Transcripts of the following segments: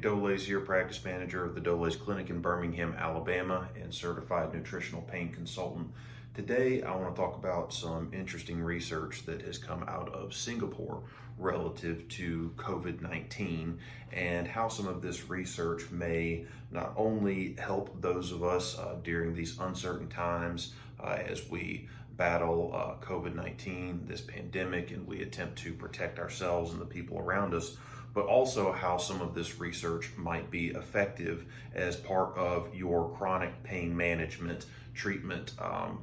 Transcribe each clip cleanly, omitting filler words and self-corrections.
Nick Dole's here, practice manager of the Dole's Clinic in Birmingham, Alabama, and certified nutritional pain consultant. Today, I want to talk about some interesting research that has come out of Singapore relative to COVID-19 and how some of this research may not only help those of us during these uncertain times as we battle COVID-19, this pandemic, and we attempt to protect ourselves and the people around us, but also how some of this research might be effective as part of your chronic pain management treatment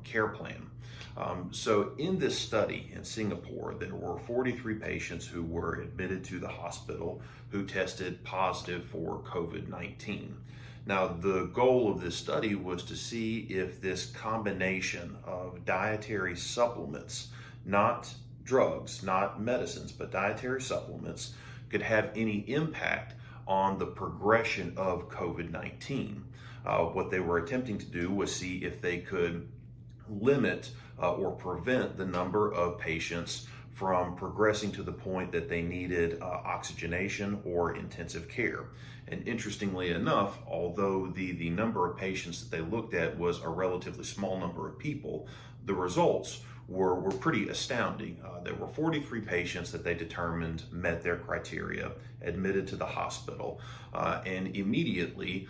care plan. So in this study in Singapore, there were 43 patients who were admitted to the hospital who tested positive for COVID-19. Now, the goal of this study was to see if this combination of dietary supplements, not drugs, not medicines, but dietary supplements, could have any impact on the progression of COVID-19. What they were attempting to do was see if they could limit or prevent the number of patients from progressing to the point that they needed oxygenation or intensive care. And interestingly enough, although the number of patients that they looked at was a relatively small number of people, the results were pretty astounding. There were 43 patients that they determined met their criteria, admitted to the hospital, and immediately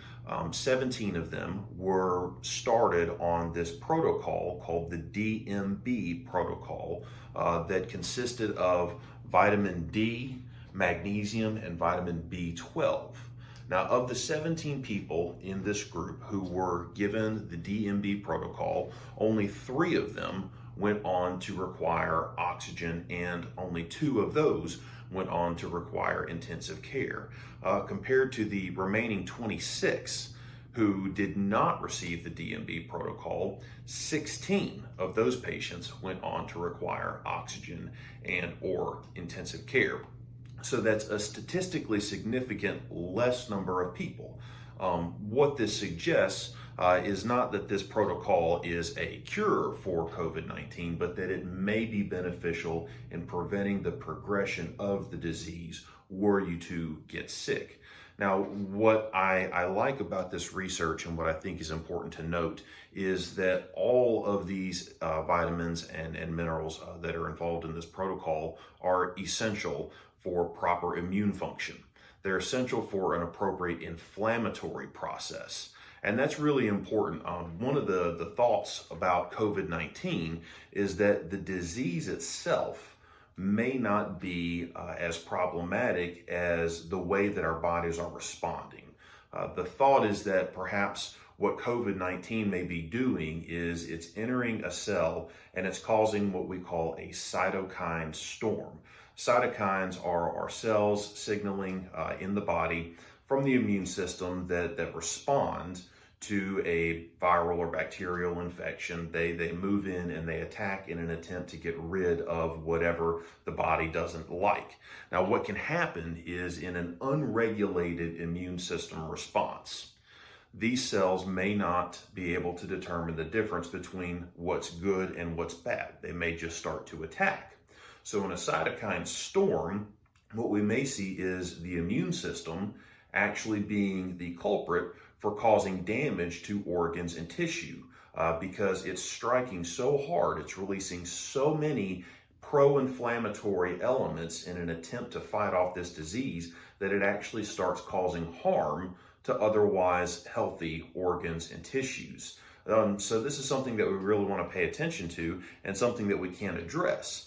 17 of them were started on this protocol called the DMB protocol that consisted of vitamin D, magnesium, and vitamin B12. Now, of the 17 people in this group who were given the DMB protocol, only 3 of them went on to require oxygen, and only 2 of those went on to require intensive care, compared to the remaining 26 who did not receive the DMB protocol. 16 of those patients went on to require oxygen and or intensive care. So that's a statistically significant less number of people. What this suggests is not that this protocol is a cure for COVID-19, but that it may be beneficial in preventing the progression of the disease were you to get sick. Now, what I like about this research and what I think is important to note is that all of these vitamins and minerals that are involved in this protocol are essential for proper immune function. They're essential for an appropriate inflammatory process. And that's really important. One of the thoughts about COVID-19 is that the disease itself may not be as problematic as the way that our bodies are responding. The thought is that perhaps what COVID-19 may be doing is it's entering a cell and it's causing what we call a cytokine storm. Cytokines are our cells signaling in the body from the immune system that respond to a viral or bacterial infection. They move in and they attack in an attempt to get rid of whatever the body doesn't like. Now, what can happen is in an unregulated immune system response, these cells may not be able to determine the difference between what's good and what's bad. They may just start to attack. So in a cytokine storm, what we may see is the immune system actually being the culprit for causing damage to organs and tissue because it's striking so hard, it's releasing so many pro-inflammatory elements in an attempt to fight off this disease that it actually starts causing harm to otherwise healthy organs and tissues. So this is something that we really want to pay attention to and something that we can address.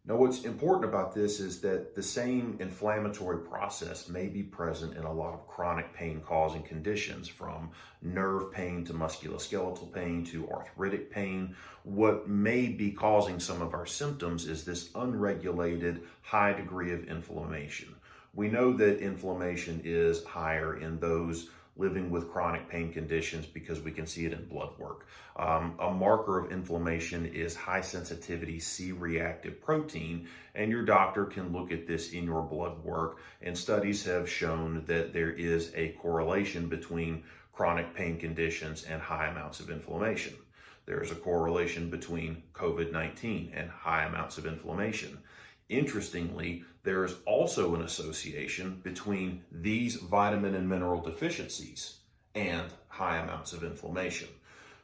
Now, what's important about this is that the same inflammatory process may be present in a lot of chronic pain-causing conditions, from nerve pain to musculoskeletal pain to arthritic pain. What may be causing some of our symptoms is this unregulated high degree of inflammation. We know that inflammation is higher in those living with chronic pain conditions because we can see it in blood work. A marker of inflammation is high sensitivity C-reactive protein, and your doctor can look at this in your blood work, and studies have shown that there is a correlation between chronic pain conditions and high amounts of inflammation. There is a correlation between COVID-19 and high amounts of inflammation. Interestingly, there is also an association between these vitamin and mineral deficiencies and high amounts of inflammation.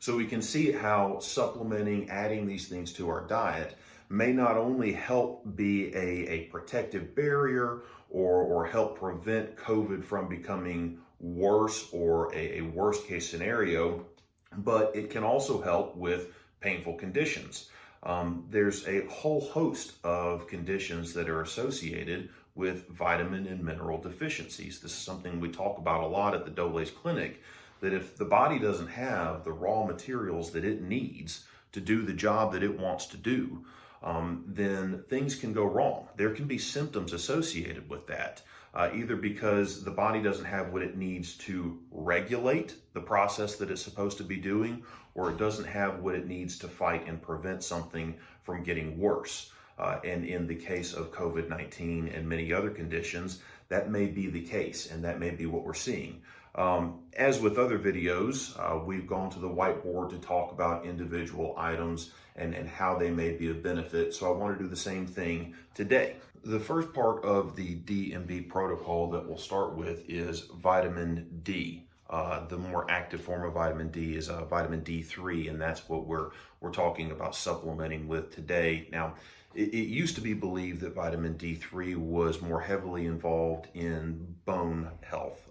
So we can see how supplementing, adding these things to our diet may not only help be a protective barrier or help prevent COVID from becoming worse or a worst case scenario, but it can also help with painful conditions. There's a whole host of conditions that are associated with vitamin and mineral deficiencies. This is something we talk about a lot at the Dole's Clinic, that if the body doesn't have the raw materials that it needs to do the job that it wants to do, then things can go wrong. There can be symptoms associated with that, either because the body doesn't have what it needs to regulate the process that it's supposed to be doing, or it doesn't have what it needs to fight and prevent something from getting worse. And in the case of COVID-19 and many other conditions, that may be the case, and that may be what we're seeing. As with other videos, we've gone to the whiteboard to talk about individual items and how they may be of benefit. So I want to do the same thing today. The first part of the DMB protocol that we'll start with is vitamin D. The more active form of vitamin D is vitamin D3, and that's what we're talking about supplementing with today. Now, it used to be believed that vitamin D3 was more heavily involved in bone health,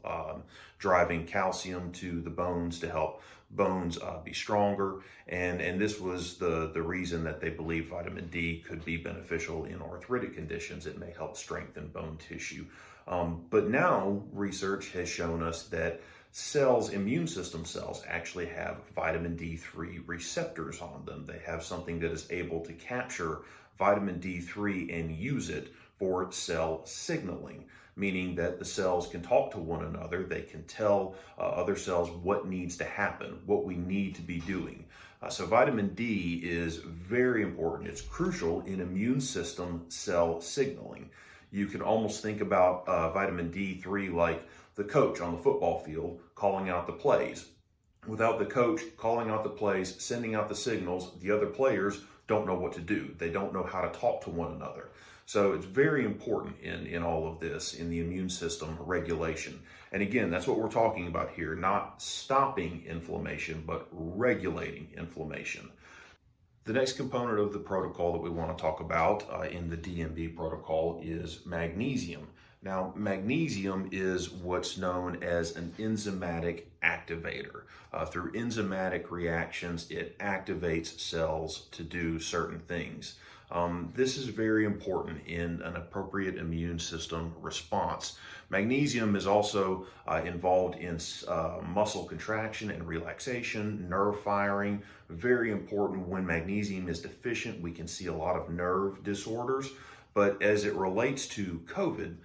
driving calcium to the bones to help bones be stronger. And this was the reason that they believed vitamin D could be beneficial in arthritic conditions. It may help strengthen bone tissue. But now research has shown us that immune system cells actually have vitamin D3 receptors on them. They have something that is able to capture vitamin D3 and use it for cell signaling, meaning that the cells can talk to one another. They can tell other cells what needs to happen, what we need to be doing. So vitamin D is very important. It's crucial in immune system cell signaling. You can almost think about vitamin D3 like the coach on the football field calling out the plays. Without the coach calling out the plays, sending out the signals, the other players don't know what to do. They don't know how to talk to one another. So it's very important in all of this, in the immune system regulation. And again, that's what we're talking about here, not stopping inflammation, but regulating inflammation. The next component of the protocol that we want to talk about in the DMB protocol is magnesium. Now, magnesium is what's known as an enzymatic activator. Through enzymatic reactions, it activates cells to do certain things. This is very important in an appropriate immune system response. Magnesium is also involved in muscle contraction and relaxation, nerve firing. Very important. When magnesium is deficient, we can see a lot of nerve disorders. But as it relates to COVID,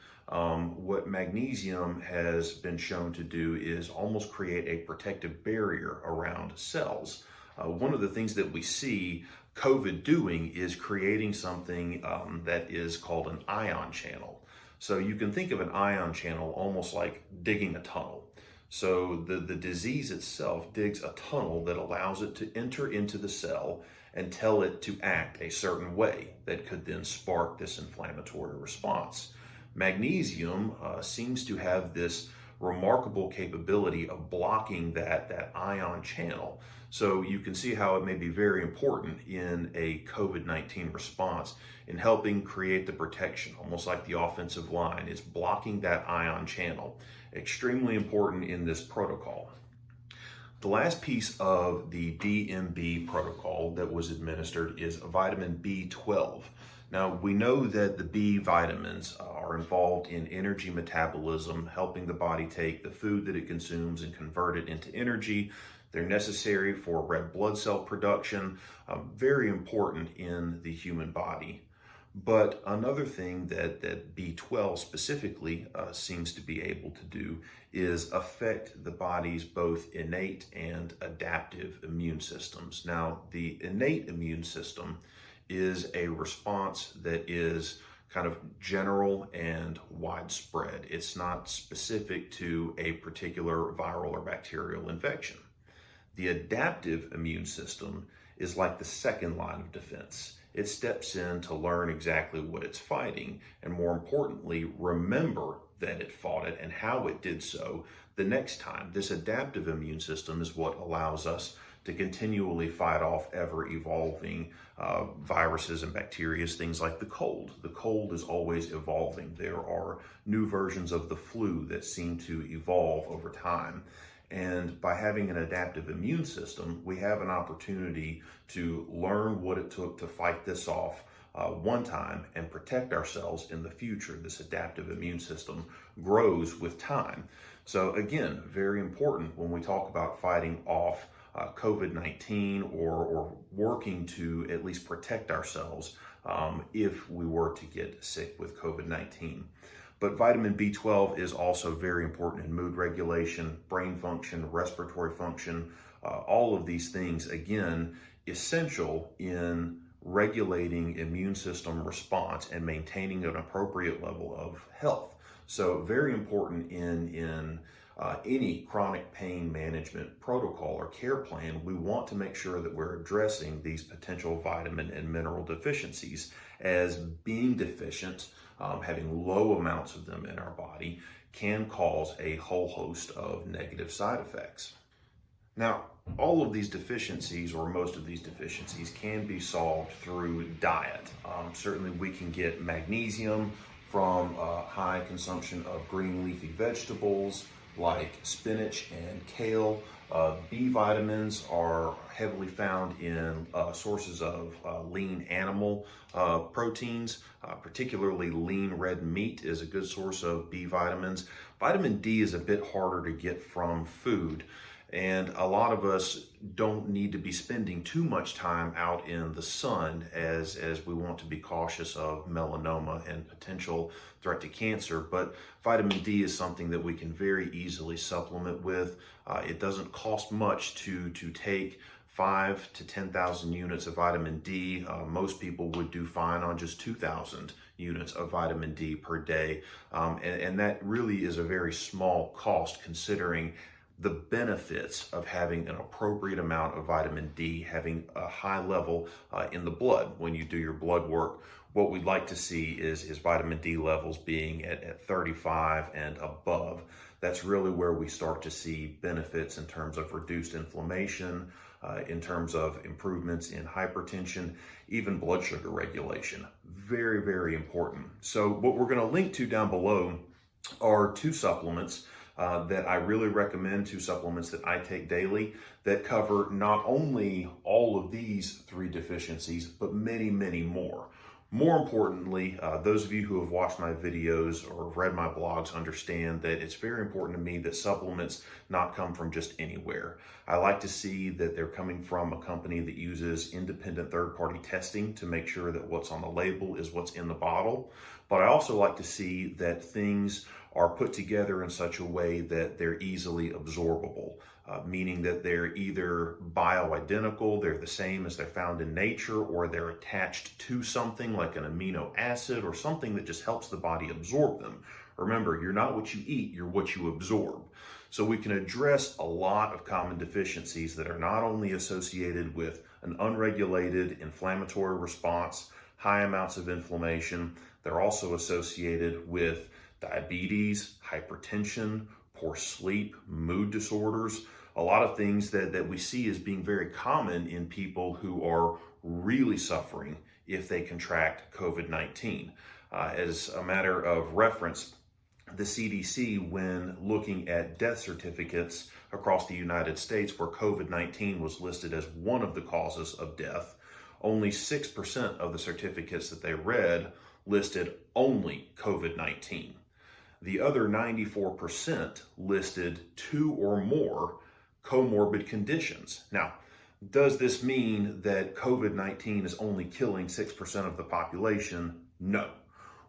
what magnesium has been shown to do is almost create a protective barrier around cells. One of the things that we see COVID doing is creating something that is called an ion channel. So you can think of an ion channel almost like digging a tunnel. So the disease itself digs a tunnel that allows it to enter into the cell and tell it to act a certain way that could then spark this inflammatory response. Magnesium seems to have this remarkable capability of blocking that ion channel. So you can see how it may be very important in a COVID-19 response in helping create the protection, almost like the offensive line. It's blocking that ion channel. Extremely important in this protocol. The last piece of the DMB protocol that was administered is vitamin B12. Now, we know that the B vitamins are involved in energy metabolism, helping the body take the food that it consumes and convert it into energy. They're necessary for red blood cell production, very important in the human body. But another thing that B12 specifically seems to be able to do is affect the body's both innate and adaptive immune systems. Now, the innate immune system is a response that is kind of general and widespread. It's not specific to a particular viral or bacterial infection. The adaptive immune system is like the second line of defense. it steps in to learn exactly what it's fighting, and more importantly, remember that it fought it and how it did so the next time. This adaptive immune system is what allows us to continually fight off ever-evolving viruses and bacteria, things like the cold. The cold is always evolving. There are new versions of the flu that seem to evolve over time. And by having an adaptive immune system, we have an opportunity to learn what it took to fight this off one time and protect ourselves in the future. This adaptive immune system grows with time. So again, very important when we talk about fighting off COVID-19 or working to at least protect ourselves if we were to get sick with COVID-19. But vitamin B12 is also very important in mood regulation, brain function, respiratory function, all of these things, again, essential in regulating immune system response and maintaining an appropriate level of health. So very important in any chronic pain management protocol or care plan. We want to make sure that we're addressing these potential vitamin and mineral deficiencies, as being deficient, having low amounts of them in our body, can cause a whole host of negative side effects. Now, all of these deficiencies, or most of these deficiencies, can be solved through diet. Certainly we can get magnesium from high consumption of green leafy vegetables like spinach and kale. B vitamins are heavily found in sources of lean animal proteins, particularly lean red meat is a good source of B vitamins. Vitamin D is a bit harder to get from food, and a lot of us don't need to be spending too much time out in the sun as we want to be cautious of melanoma and potential threat to cancer. But vitamin D is something that we can very easily supplement with. It doesn't cost much to take 5 to 10,000 units of vitamin D. Most people would do fine on just 2,000 units of vitamin D per day. And that really is a very small cost considering the benefits of having an appropriate amount of vitamin D, having a high level in the blood. When you do your blood work, what we'd like to see is vitamin D levels being at 35 and above. That's really where we start to see benefits in terms of reduced inflammation, in terms of improvements in hypertension, even blood sugar regulation. Very, very important. So what we're going to link to down below are two supplements that I really recommend, two supplements that I take daily that cover not only all of these three deficiencies, but many, many more. More importantly, those of you who have watched my videos or read my blogs understand that it's very important to me that supplements not come from just anywhere. I like to see that they're coming from a company that uses independent third-party testing to make sure that what's on the label is what's in the bottle. But I also like to see that things are put together in such a way that they're easily absorbable, meaning that they're either bioidentical, they're the same as they're found in nature, or they're attached to something like an amino acid or something that just helps the body absorb them. Remember, you're not what you eat, you're what you absorb. So we can address a lot of common deficiencies that are not only associated with an unregulated inflammatory response, high amounts of inflammation, they're also associated with diabetes, hypertension, poor sleep, mood disorders, a lot of things that we see as being very common in people who are really suffering if they contract COVID-19. As a matter of reference, the CDC, when looking at death certificates across the United States where COVID-19 was listed as one of the causes of death, only 6% of the certificates that they read listed only COVID-19. The other 94% listed 2 or more comorbid conditions. Now, does this mean that COVID-19 is only killing 6% of the population? No.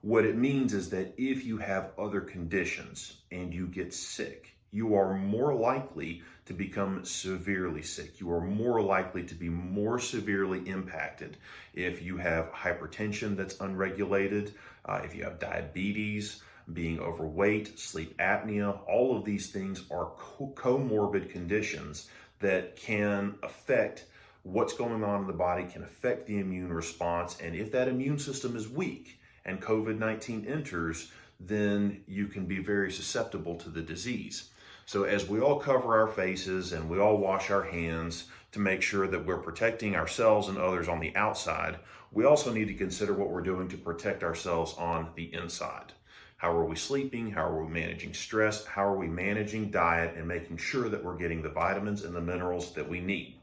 What it means is that if you have other conditions and you get sick, you are more likely to become severely sick. You are more likely to be more severely impacted if you have hypertension that's unregulated, if you have diabetes, being overweight, sleep apnea. All of these things are comorbid conditions that can affect what's going on in the body can affect the immune response. And if that immune system is weak and COVID-19 enters, then you can be very susceptible to the disease. So as we all cover our faces and we all wash our hands to make sure that we're protecting ourselves and others on the outside, we also need to consider what we're doing to protect ourselves on the inside. How are we sleeping? How are we managing stress? How are we managing diet and making sure that we're getting the vitamins and the minerals that we need?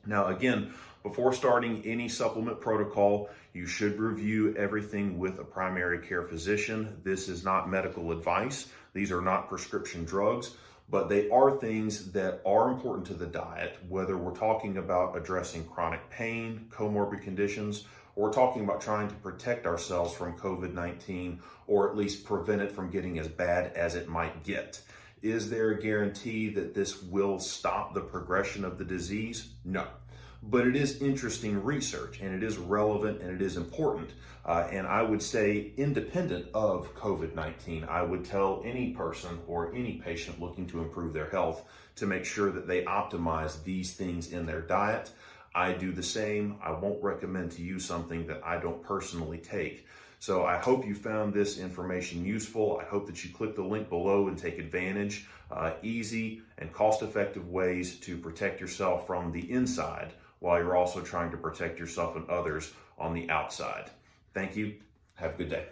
Now, again, before starting any supplement protocol, you should review everything with a primary care physician. This is not medical advice. These are not prescription drugs, but they are things that are important to the diet, whether we're talking about addressing chronic pain, comorbid conditions, or we're talking about trying to protect ourselves from COVID-19, or at least prevent it from getting as bad as it might get. Is there a guarantee that this will stop the progression of the disease? No. But it is interesting research, and it is relevant, and it is important. And I would say, independent of COVID-19, I would tell any person or any patient looking to improve their health to make sure that they optimize these things in their diet. I do the same. I won't recommend to you something that I don't personally take. So I hope you found this information useful. I hope that you click the link below and take advantage. Easy and cost-effective ways to protect yourself from the inside while you're also trying to protect yourself and others on the outside. Thank you. Have a good day.